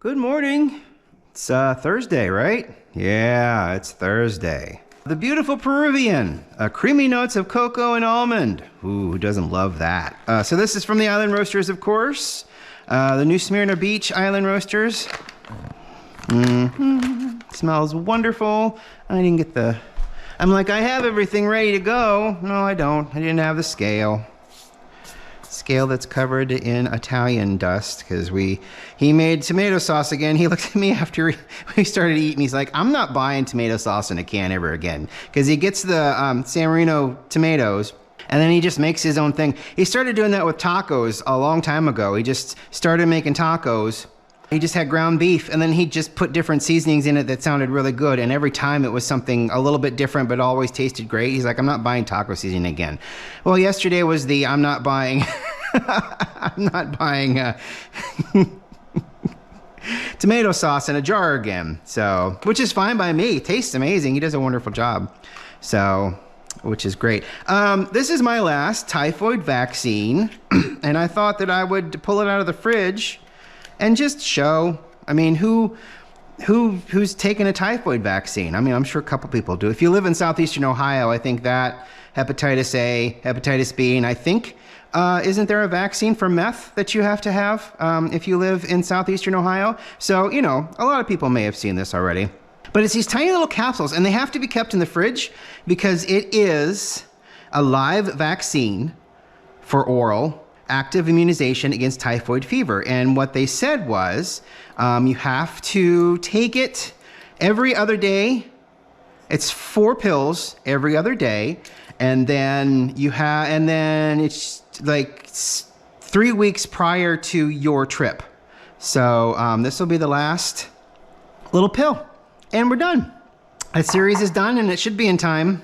Good morning. It's Thursday, right? Yeah, it's Thursday. The beautiful Peruvian, creamy notes of cocoa and almond. Ooh, who doesn't love that? So this is from the Island Roasters, of course. The New Smyrna Beach Island Roasters. Smells wonderful. I didn't get the... I'm like, I have everything ready to go. No, I don't. I didn't have the scale. Scale that's covered in Italian dust because he made tomato sauce again. He looked at me after we started eating. He's like, I'm not buying tomato sauce in a can ever again, because he gets the San Marino tomatoes and then he just makes his own thing. He started doing that with tacos a long time ago. He just started making tacos. He just had ground beef and then he just put different seasonings in it that sounded really good, and every time it was something a little bit different but always tasted great. He's like, I'm not buying taco seasoning again. Well, yesterday was the I'm not buying tomato sauce in a jar again. So, which is fine by me. It tastes amazing. He does a wonderful job. So, which is great. This is my last typhoid vaccine and I thought that I would pull it out of the fridge and just show, I mean, who's taken a typhoid vaccine? I mean, I'm sure a couple people do. If you live in southeastern Ohio, I think that hepatitis A, hepatitis B, and I think, isn't there a vaccine for meth that you have to have if you live in southeastern Ohio? So, you know, a lot of people may have seen this already. But it's these tiny little capsules, and they have to be kept in the fridge because it is a live vaccine for oral active immunization against typhoid fever. And what they said was, you have to take it every other day. It's 4 pills every other day. And then it's like 3 weeks prior to your trip. So this will be the last little pill and we're done. That series is done and it should be in time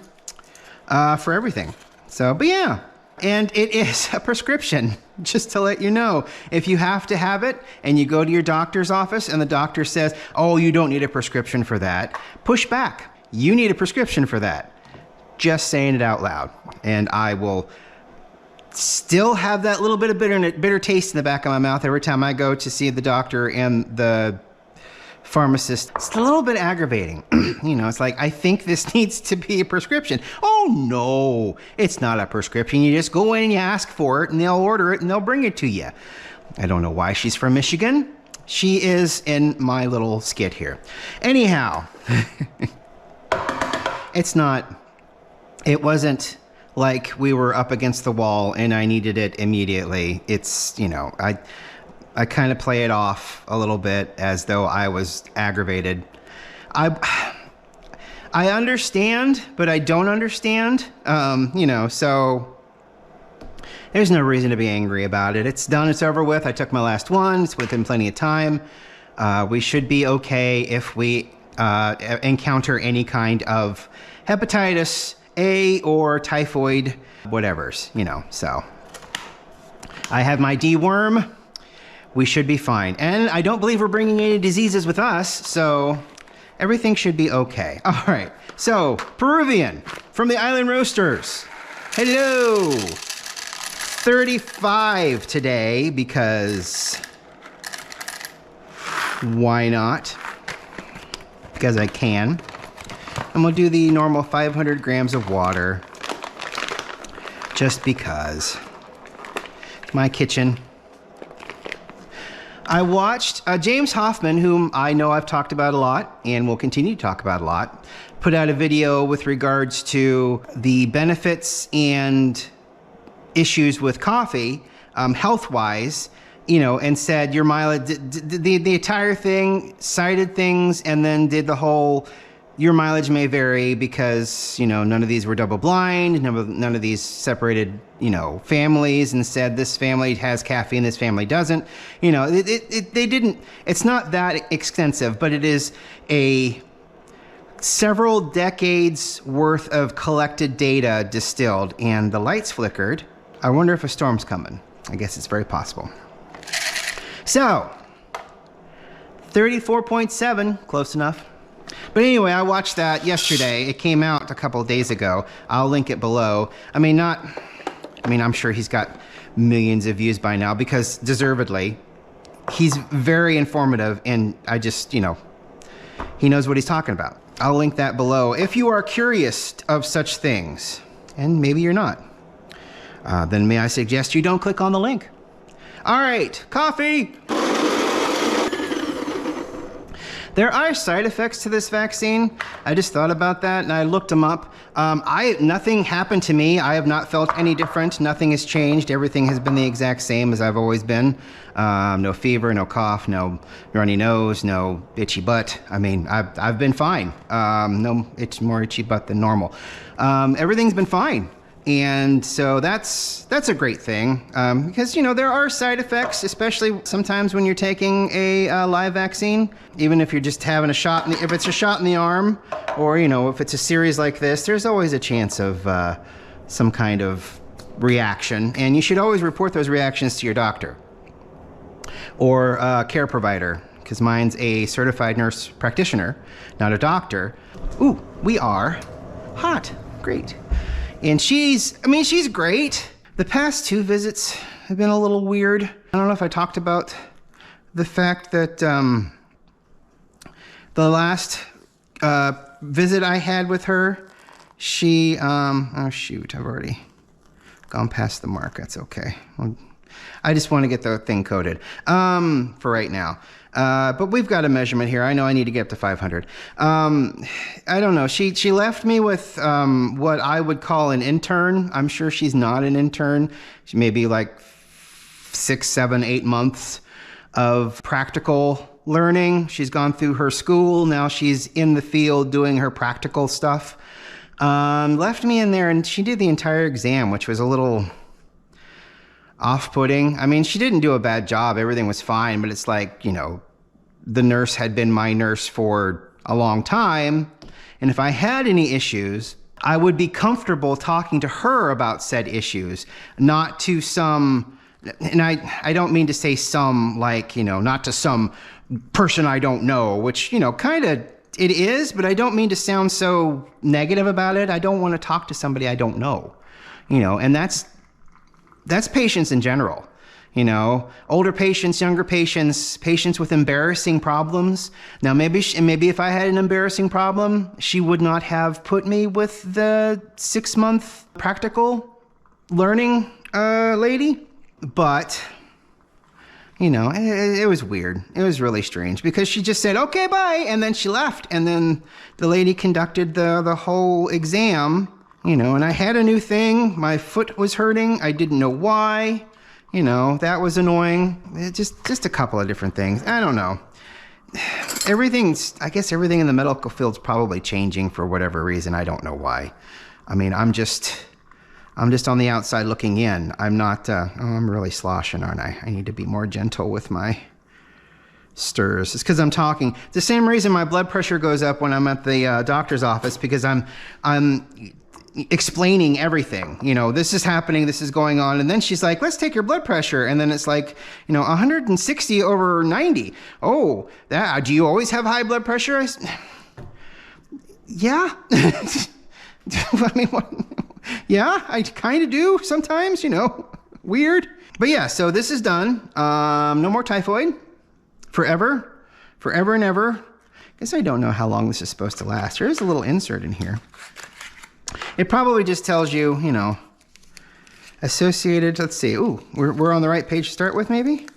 for everything. So, but yeah. And it is a prescription, just to let you know. If you have to have it and you go to your doctor's office and the doctor says, oh, you don't need a prescription for that, push back. You need a prescription for that. Just saying it out loud. And I will still have that little bit of bitter taste in the back of my mouth every time I go to see the doctor and the pharmacist. It's a little bit aggravating. You know, it's like, I think this needs to be a prescription. Oh no, it's not a prescription. You just go in and you ask for it and they'll order it and they'll bring it to you. I don't know why she's from Michigan. She is in my little skit here. Anyhow, it wasn't like we were up against the wall and I needed it immediately. It's, you know, I kind of play it off a little bit as though I was aggravated. I understand, but I don't understand. You know, so there's no reason to be angry about it. It's done, it's over with. I took my last one. It's within plenty of time. We should be okay if we encounter any kind of hepatitis A or typhoid, whatever's, you know, so. I have my deworm. We should be fine. And I don't believe we're bringing any diseases with us, so everything should be okay. All right, so Peruvian from the Island Roasters. Hello. 35 today because why not? Because I can. And we'll do the normal 500 grams of water just because. My kitchen. I watched James Hoffmann, whom I know I've talked about a lot and will continue to talk about a lot, put out a video with regards to the benefits and issues with coffee, health-wise, you know, and said your mileage, the entire thing, cited things, and then did the whole, your mileage may vary because, you know, none of these were double blind, none of these separated, you know, families, and said this family has caffeine, this family doesn't. You know, it's not that extensive, but it is a several decades worth of collected data distilled, and the lights flickered. I wonder if a storm's coming. I guess it's very possible. So, 34.7, close enough. But anyway, I watched that yesterday. It came out a couple of days ago. I'll link it below. I mean, I'm sure he's got millions of views by now because deservedly. he's very informative, and I just, you know, he knows what he's talking about. I'll link that below if you are curious of such things, and maybe you're not. Then may I suggest you don't click on the link. All right, coffee. There are side effects to this vaccine. I just thought about that and I looked them up. Nothing happened to me. I have not felt any different. Nothing has changed. Everything has been the exact same as I've always been. No fever, no cough, no runny nose, no itchy butt. I mean, I've been fine. No, it's more itchy butt than normal. Everything's been fine. And so that's a great thing, because, you know, there are side effects, especially sometimes when you're taking a live vaccine. Even if you're just having a shot, if it's a shot in the arm, or, you know, if it's a series like this, there's always a chance of some kind of reaction. And you should always report those reactions to your doctor or care provider, because mine's a certified nurse practitioner, not a doctor. Ooh, we are hot. Great. And she's great. The past 2 visits have been a little weird. I don't know if I talked about the fact that the last visit I had with her, she, oh shoot, I've already gone past the mark. That's okay. I just want to get the thing coded for right now. But we've got a measurement here. I know I need to get up to 500. I don't know. She left me with what I would call an intern. I'm sure she's not an intern. She may be like 6, 7, 8 months of practical learning. She's gone through her school. Now she's in the field doing her practical stuff. Left me in there, and she did the entire exam, which was a little off-putting. I mean, she didn't do a bad job. Everything was fine, but it's like, you know, the nurse had been my nurse for a long time, and if I had any issues, I would be comfortable talking to her about said issues, not to some, and I don't mean to say some, like, you know, not to some person I don't know, which, you know, kind of it is, but I don't mean to sound so negative about it. I don't want to talk to somebody I don't know, you know, and that's patients in general. You know, older patients, younger patients, patients with embarrassing problems. Now, maybe if I had an embarrassing problem, she would not have put me with the 6-month practical learning lady. But, you know, it was weird. It was really strange because she just said, okay, bye. And then she left. And then the lady conducted the whole exam, you know, and I had a new thing. My foot was hurting. I didn't know why. You know, that was annoying. Just a couple of different things. I don't know. I guess everything in the medical field's probably changing for whatever reason. I don't know why. I mean, I'm just on the outside looking in. I'm not, oh, I'm really sloshing, aren't I? I need to be more gentle with my stirs. It's because I'm talking. It's the same reason my blood pressure goes up when I'm at the doctor's office, because I'm explaining everything. You know, this is happening, this is going on, and then she's like, let's take your blood pressure, and then it's like, you know, 160 over 90. Oh, that, do you always have high blood pressure? Yeah. I mean, what? Yeah, I kind of do sometimes, you know, weird. But yeah, so this is done. No more typhoid forever and ever. Guess I don't know how long this is supposed to last. There is a little insert in here. It probably just tells you, you know, associated, let's see, ooh, we're on the right page to start with, maybe?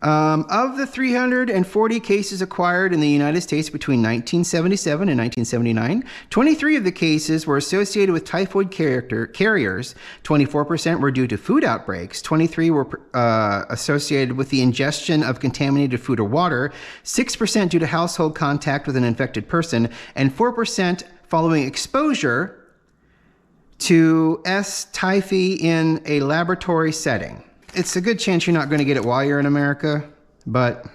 Of the 340 cases acquired in the United States between 1977 and 1979, 23 of the cases were associated with typhoid carriers, 24% were due to food outbreaks, 23 were associated with the ingestion of contaminated food or water, 6% due to household contact with an infected person, and 4% following exposure to S. typhi in a laboratory setting. It's a good chance you're not going to get it while you're in America, but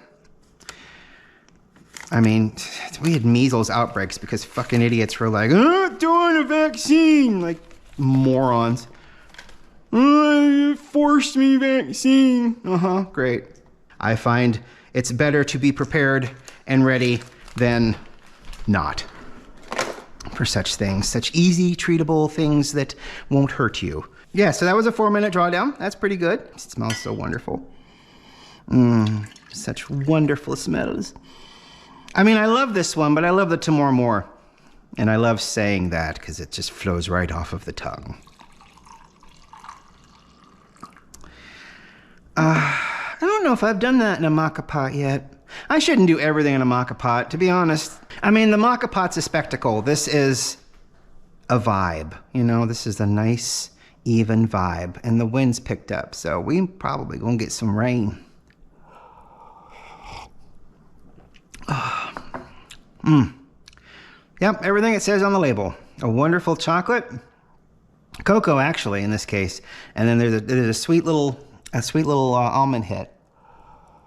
I mean, we had measles outbreaks because fucking idiots were like, oh, doing a vaccine, like morons. Oh, forced me vaccine. Great. I find it's better to be prepared and ready than not for such things, such easy, treatable things that won't hurt you. Yeah, so that was a 4-minute drawdown. That's pretty good. It smells so wonderful. Such wonderful smells. I mean, I love this one, but I love the Tomorrow more. And I love saying that because it just flows right off of the tongue. I don't know if I've done that in a maca pot yet. I shouldn't do everything in a maca pot, to be honest. I mean, the maca pot's a spectacle. This is a vibe. You know, this is a nice, even vibe. And the wind's picked up, so we probably gonna get some rain. Yep, everything it says on the label. A wonderful chocolate, cocoa actually in this case, and then there's a sweet little almond hit.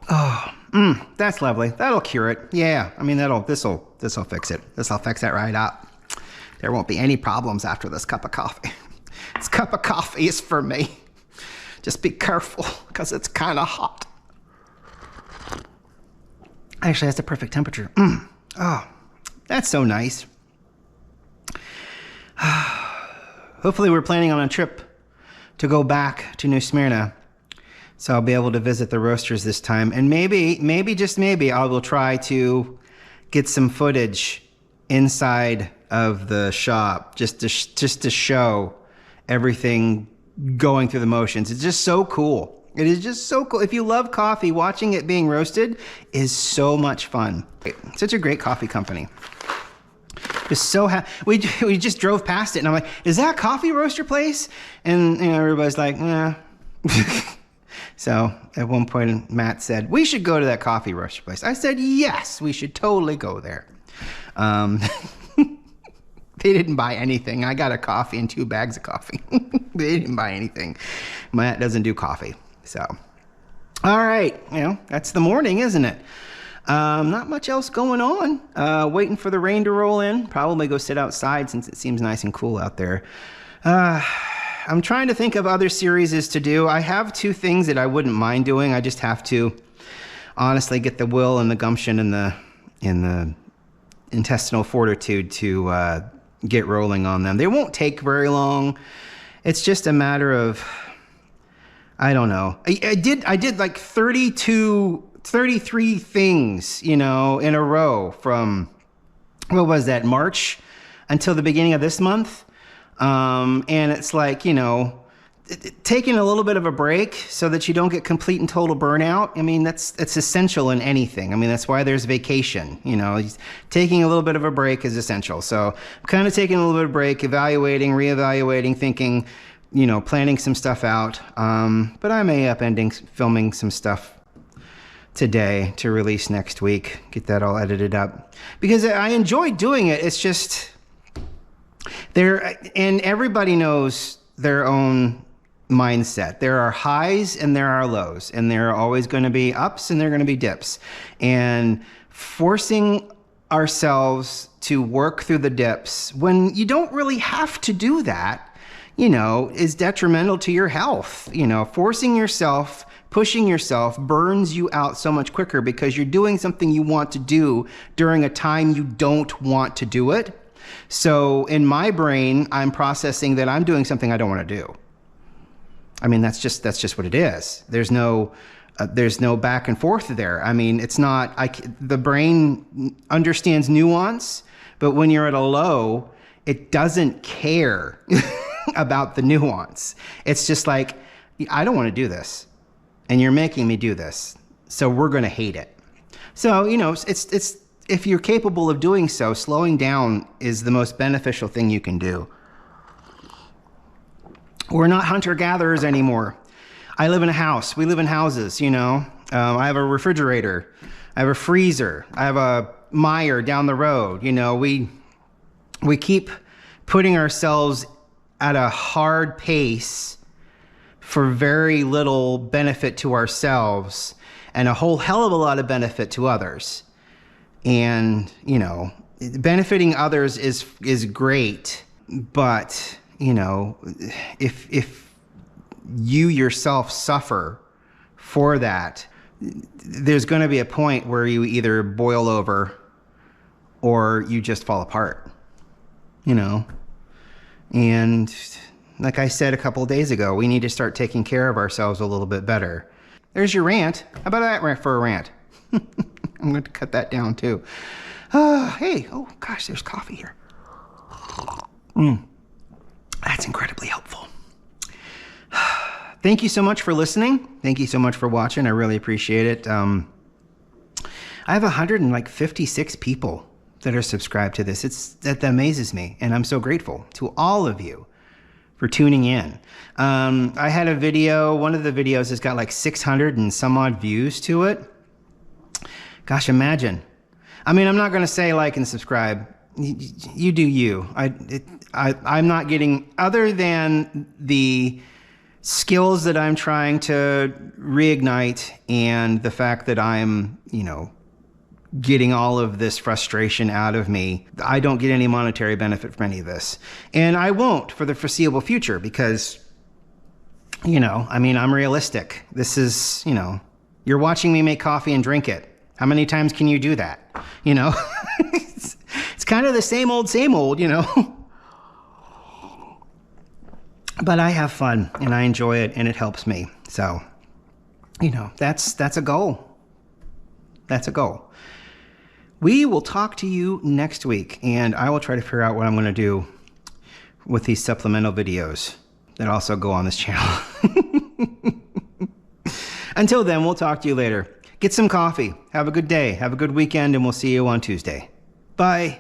Oh, that's lovely. That'll cure it. Yeah, I mean this'll fix it. This'll fix it right up. There won't be any problems after this cup of coffee. This cup of coffee is for me. Just be careful because it's kind of hot. Actually, that's the perfect temperature. Oh, that's so nice. Hopefully we're planning on a trip to go back to New Smyrna. So I'll be able to visit the roasters this time. And maybe, just maybe, I will try to get some footage inside of the shop just to show everything going through the motions. It's just so cool. It is just so cool. If you love coffee, watching it being roasted is so much fun. Such a great coffee company. Just so happy. We just drove past it, and I'm like, is that a coffee roaster place? And you know, everybody's like, nah. So at one point, Matt said, we should go to that coffee roaster place. I said, yes, we should totally go there. They didn't buy anything. I got a coffee and 2 bags of coffee. They didn't buy anything. Matt doesn't do coffee. So, all right, you know, that's the morning, isn't it? Not much else going on. Waiting for the rain to roll in. Probably go sit outside since it seems nice and cool out there. I'm trying to think of other series to do. I have 2 things that I wouldn't mind doing. I just have to honestly get the will and the gumption and the intestinal fortitude to get rolling on them. They won't take very long. It's just a matter of, I don't know. I did like 33 things, you know, in a row from, what was that, March until the beginning of this month. And it's like, you know, taking a little bit of a break so that you don't get complete and total burnout. I mean, that's essential in anything. I mean, that's why there's vacation, you know, taking a little bit of a break is essential. So I'm kind of taking a little bit of break, evaluating, reevaluating, thinking, you know, planning some stuff out. But I may up ending filming some stuff today to release next week, get that all edited up because I enjoy doing it. It's just and everybody knows their own mindset. There are highs and there are lows, and there are always going to be ups and there are going to be dips. And forcing ourselves to work through the dips when you don't really have to do that, you know, is detrimental to your health. You know, forcing yourself, pushing yourself burns you out so much quicker because you're doing something you want to do during a time you don't want to do it. So in my brain, I'm processing that I'm doing something I don't want to do. I mean, that's just what it is. There's no back and forth there. I mean, it's not, the brain understands nuance, but when you're at a low, it doesn't care about the nuance. It's just like, I don't want to do this, and you're making me do this, so we're going to hate it. So, you know, it's if you're capable of doing so, slowing down is the most beneficial thing you can do. We're not hunter-gatherers anymore. I live in a house. We live in houses, you know. I have a refrigerator. I have a freezer. I have a Meijer down the road. You know, we keep putting ourselves at a hard pace for very little benefit to ourselves and a whole hell of a lot of benefit to others. And, you know, benefiting others is great, but, you know, if you yourself suffer for that, there's going to be a point where you either boil over or you just fall apart, you know. And like I said a couple of days ago, we need to start taking care of ourselves a little bit better. There's your rant. How about that for a rant? I'm going to cut that down too. Hey, oh gosh, there's coffee here. That's incredibly helpful. Thank you so much for listening. Thank you so much for watching. I really appreciate it. I have 156 people that are subscribed to this. That amazes me, and I'm so grateful to all of you for tuning in. I had a video, one of the videos has got like 600 and some odd views to it. Gosh, imagine. I mean, I'm not going to say like and subscribe. You do you. I'm not getting, other than the skills that I'm trying to reignite and the fact that I'm, you know, getting all of this frustration out of me, I don't get any monetary benefit from any of this. And I won't for the foreseeable future because, you know, I mean, I'm realistic. This is, you know, you're watching me make coffee and drink it. How many times can you do that? You know, it's kind of the same old, you know. But I have fun and I enjoy it and it helps me. So, you know, that's a goal. That's a goal. We will talk to you next week, and I will try to figure out what I'm going to do with these supplemental videos that also go on this channel. Until then, we'll talk to you later. Get some coffee. Have a good day. Have a good weekend, and we'll see you on Tuesday. Bye.